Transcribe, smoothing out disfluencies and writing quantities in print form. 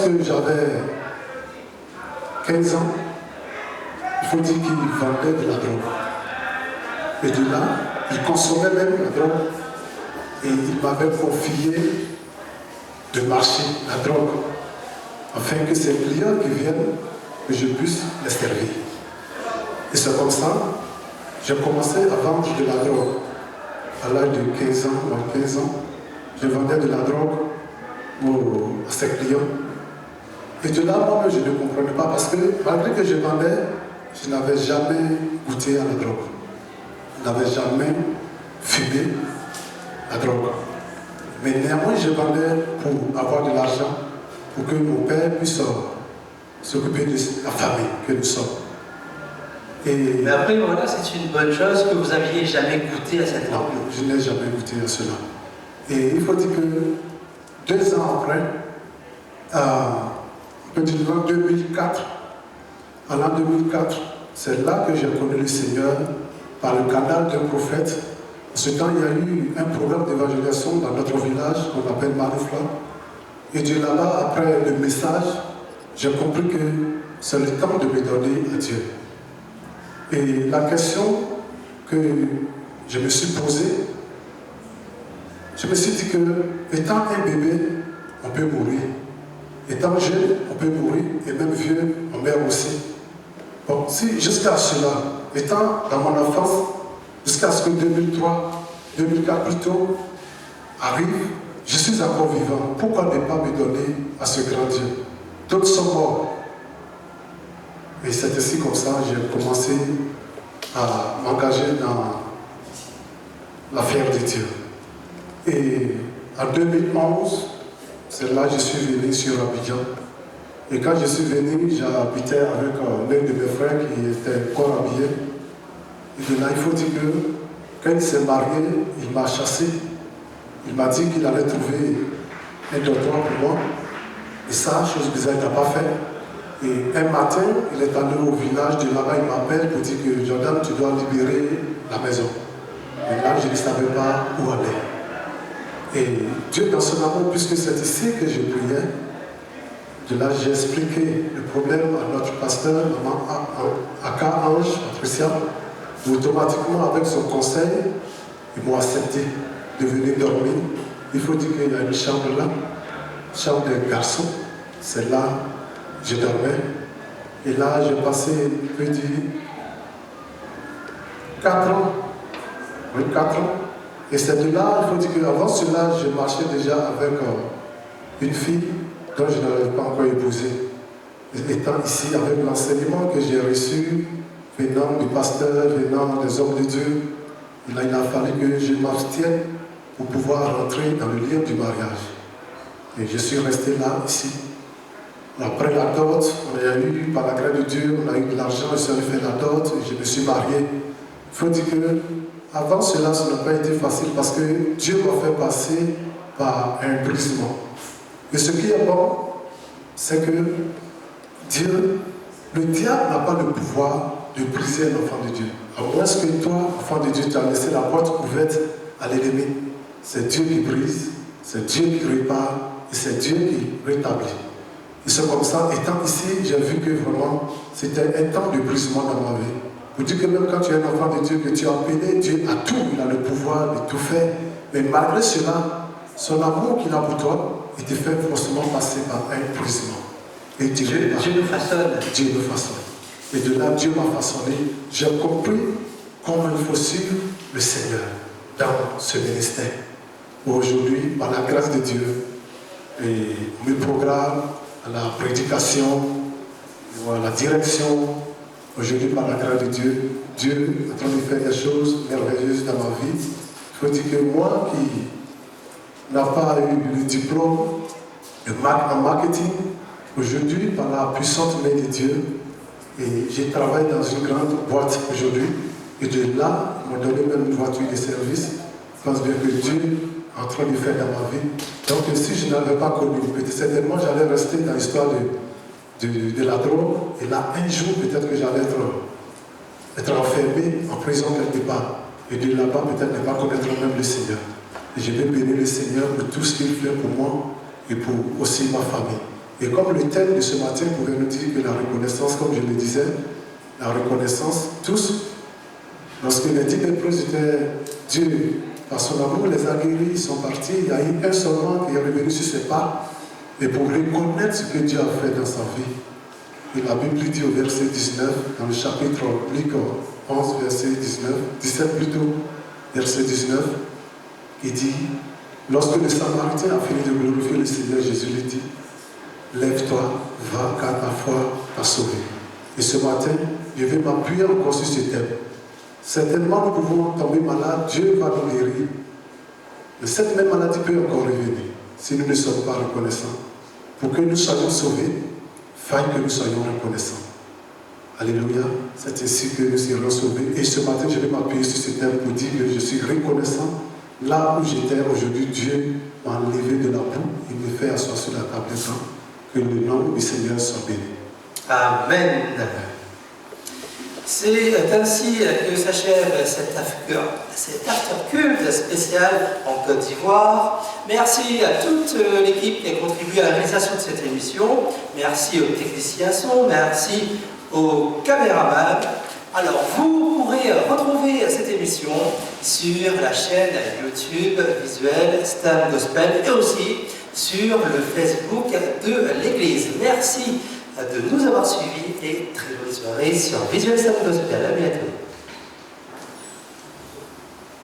Lorsque j'avais 15 ans, il faut dire qu'il vendait de la drogue. Et de là, il consommait même la drogue. Et il m'avait confié de marcher la drogue, afin que ces clients qui viennent, que je puisse les servir. Et c'est comme ça, j'ai commencé à vendre de la drogue. À l'âge de 15 ans, je vendais de la drogue à ces clients. Et de là, moi, je ne comprenais pas parce que malgré que je vendais, je n'avais jamais goûté à la drogue. Je n'avais jamais fumé la drogue. Mais néanmoins, je vendais pour avoir de l'argent, pour que mon père puisse s'occuper de la famille que nous sommes. Mais après, voilà, c'est une bonne chose que vous n'aviez jamais goûté à cette drogue. Non, je n'ai jamais goûté à cela. Et il faut dire que 2 ans après, en 2004, en l'an 2004, c'est là que j'ai connu le Seigneur par le canal d'un prophète. En ce temps, il y a eu un programme d'évangélisation dans notre village qu'on appelle Maroufla. Et de là-bas, après le message, j'ai compris que c'est le temps de me donner à Dieu. Et la question que je me suis posée, je me suis dit que, étant un bébé, on peut mourir. Étant jeune, on peut mourir, et même vieux, on meurt aussi. Bon, si jusqu'à cela, étant dans mon enfance, jusqu'à ce que 2003, 2004 plutôt, arrive, je suis encore vivant. Pourquoi ne pas me donner à ce grand Dieu? D'autres sont morts. Et c'est ainsi comme ça que j'ai commencé à m'engager dans l'affaire de Dieu. Et en 2011, c'est là que je suis venu sur Abidjan. Et quand je suis venu, j'habitais avec l'un de mes frères qui était encore habillé. Et de là, il faut dire que quand il s'est marié, il m'a chassé. Il m'a dit qu'il allait trouver un docteur pour moi. Et ça, chose bizarre, il n'a pas fait. Et un matin, il est allé au village de là-bas, il m'appelle pour dire que Jordan, tu dois libérer la maison. Et là, je ne savais pas où aller. Et Dieu, dans son amour, puisque c'est ici que je priais, de là, j'ai expliqué le problème à notre pasteur, Aka Ange, Patricia. Automatiquement, avec son conseil, ils m'ont accepté de venir dormir. Il faut dire qu'il y a une chambre là, chambre des garçons. C'est là que je dormais. Et là, j'ai passé, je peux dire, 4 ans. Oui, 4 ans. Et c'est de là, il faut dire qu'avant cela, je marchais déjà avec une fille dont je n'avais pas encore épousé. Étant ici, avec l'enseignement que j'ai reçu, venant du pasteur, venant des hommes de Dieu, il a fallu que je m'abstienne pour pouvoir rentrer dans le lien du mariage. Et je suis resté là, ici. Après la dot, on a eu, par la grâce de Dieu, on a eu de l'argent, je suis allé faire la dot et je me suis marié. Il faut dire que avant cela, ça n'a pas été facile parce que Dieu m'a fait passer par un brisement. Et ce qui est bon, c'est que Dieu, le diable n'a pas le pouvoir de briser un enfant de Dieu. À moins que toi, enfant de Dieu, tu as laissé la porte ouverte à l'ennemi. C'est Dieu qui brise, c'est Dieu qui répare et c'est Dieu qui rétablit. Et c'est comme ça, étant ici, j'ai vu que vraiment, c'était un temps de brisement dans ma vie. Pour dire que même quand tu es un enfant de Dieu, que tu as appelé, Dieu a tout, il a le pouvoir de tout faire. Mais malgré cela, son amour qu'il a pour toi, il te fait forcément passer par un brisement. Et Dieu nous façonne. Dieu nous façonne. Et de là, Dieu m'a façonné. J'ai compris comment il faut suivre le Seigneur dans ce ministère. Aujourd'hui, par la grâce de Dieu, et mes programmes, la prédication, la direction, aujourd'hui, par la grâce de Dieu, Dieu est en train de faire des choses merveilleuses dans ma vie. Il faut dire que moi qui n'ai pas eu le diplôme en marketing, aujourd'hui, par la puissante main de Dieu, et j'ai travaillé dans une grande boîte aujourd'hui, et de là, ils m'ont donné même une voiture de service. Je pense bien que Dieu est en train de faire dans ma vie. Donc si je n'avais pas connu, peut-être certainement j'allais rester dans l'histoire de la drogue, et là, un jour, peut-être que j'allais être enfermé en prison quelque part. Et de là-bas, peut-être ne pas connaître même le Seigneur. Et je vais bénir le Seigneur pour tout ce qu'il fait pour moi et pour aussi ma famille. Et comme le thème de ce matin pouvait nous dire que la reconnaissance, comme je le disais, la reconnaissance, tous, lorsque les 10 lépreux étaient Dieu, par son amour, les a guéris, ils sont partis, il y a eu un seulement qui est revenu sur ses pas, et pour reconnaître ce que Dieu a fait dans sa vie. Et la Bible dit au verset 19, dans le chapitre Luc 11, verset 17 plutôt, verset 19, il dit, lorsque le Samaritain a fini de glorifier le Seigneur, Jésus lui dit, lève-toi, va, car ta foi t'a sauvé. Et ce matin, je vais m'appuyer encore sur ce thème. Certainement, nous pouvons tomber malades, Dieu va nous guérir. Mais cette même maladie peut encore revenir si nous ne sommes pas reconnaissants. Pour que nous soyons sauvés, il faut que nous soyons reconnaissants. Alléluia, c'est ainsi que nous serons sauvés. Et ce matin, je vais m'appuyer sur ce thème pour dire que je suis reconnaissant. Là où j'étais aujourd'hui, Dieu m'a enlevé de la boue, il me fait asseoir sur la table des temps. Que le nom du Seigneur soit béni. Amen. C'est ainsi que s'achève cet after-culte spécial en Côte d'Ivoire. Merci à toute l'équipe qui a contribué à la réalisation de cette émission. Merci aux techniciens son, merci aux caméramans. Alors, vous pourrez retrouver cette émission sur la chaîne YouTube visuelle Stam Gospel et aussi sur le Facebook de l'Église. Merci de nous avoir suivis et très bonne soirée sur Visuel Stam Gospel. À bientôt.